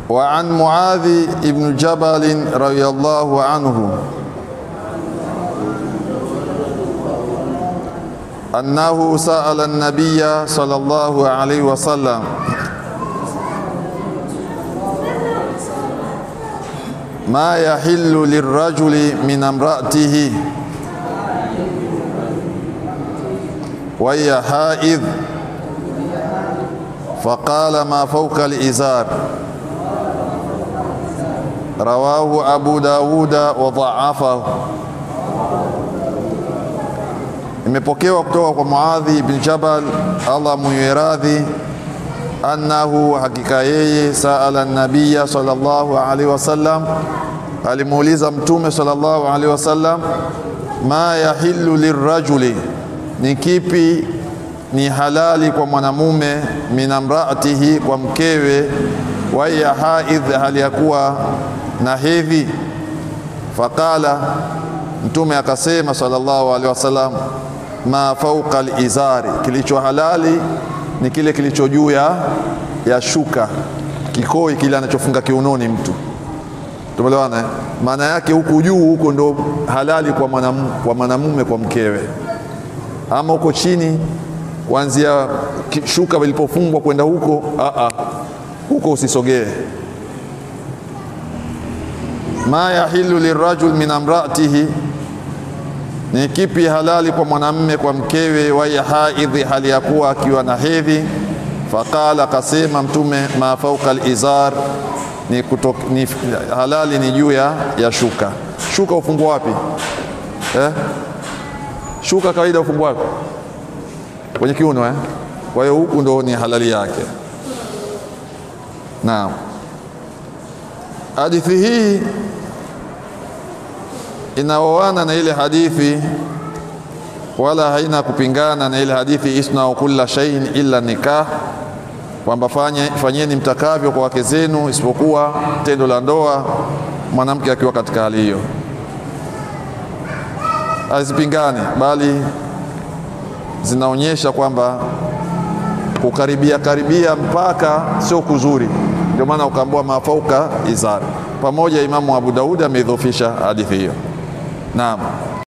وعن معاذ بن جبل رضي الله عنه أنه سأل النبي صلى الله عليه وسلم ما يحل للرجل من امرأته وهي حائض فقال ما فوق الإزار. رواه أبو داود وضعفه. Imepokewa kutoka kwa Muadhi ibn Jabal, Allah muiradhi, annahu, hakika yeye, saala nabiyya sallallahu alaihi wasallam, alimuuliza mtume sallallahu alaihi wasallam, ma yahillu lirrajuli, ni kipi ni halali kwa mwanamume, min amraatihi, kwa mkewe, wa ya haidh, hali ya kuwa na hedhi. Faqala, mtume akasema sallallahu alaihi wasallam, ma fauqa al-izari, kilicho halali ni kile kilicho juu ya shuka, kikoi kile anachofunga kiunoni mtu. Tumeelewana? Maana yake huku juu huko ndo halali kwa mwanamume kwa mkewe, ama huko chini kuanzia shuka ilipofungwa kwenda huko huko usisogee. Ma yahillu lirajul min amraatihi, ni kipi halali kwa mwanamume kwa mkewe, wa ya haidhi, hali ya kuwa akiwa na hedhi. Faqala, kasema mtume, ma fauqa al-izar, ni halali ni juu ya shuka. Shuka ufungwa wapi? Shuka kawaida ufungwa wapi? Kwenye kiuno. Kwa hiyo huku ndo ni halali yake. Naam, hadithi hii inaoana na ile hadithi, wala haina kupingana na ile hadithi, isna'u kulla shay'in illa nikah, kwamba fanyeni mtakavyo kwa wake zenu isipokuwa tendo la ndoa, mwanamke akiwa katika hali hiyo. Hazipingani, bali zinaonyesha kwamba kukaribia mpaka sio kuzuri. Ndio maana ukaambiwa mafauka izar. Pamoja Imamu Abu Daud ameidhofisha hadithi hiyo. Naam.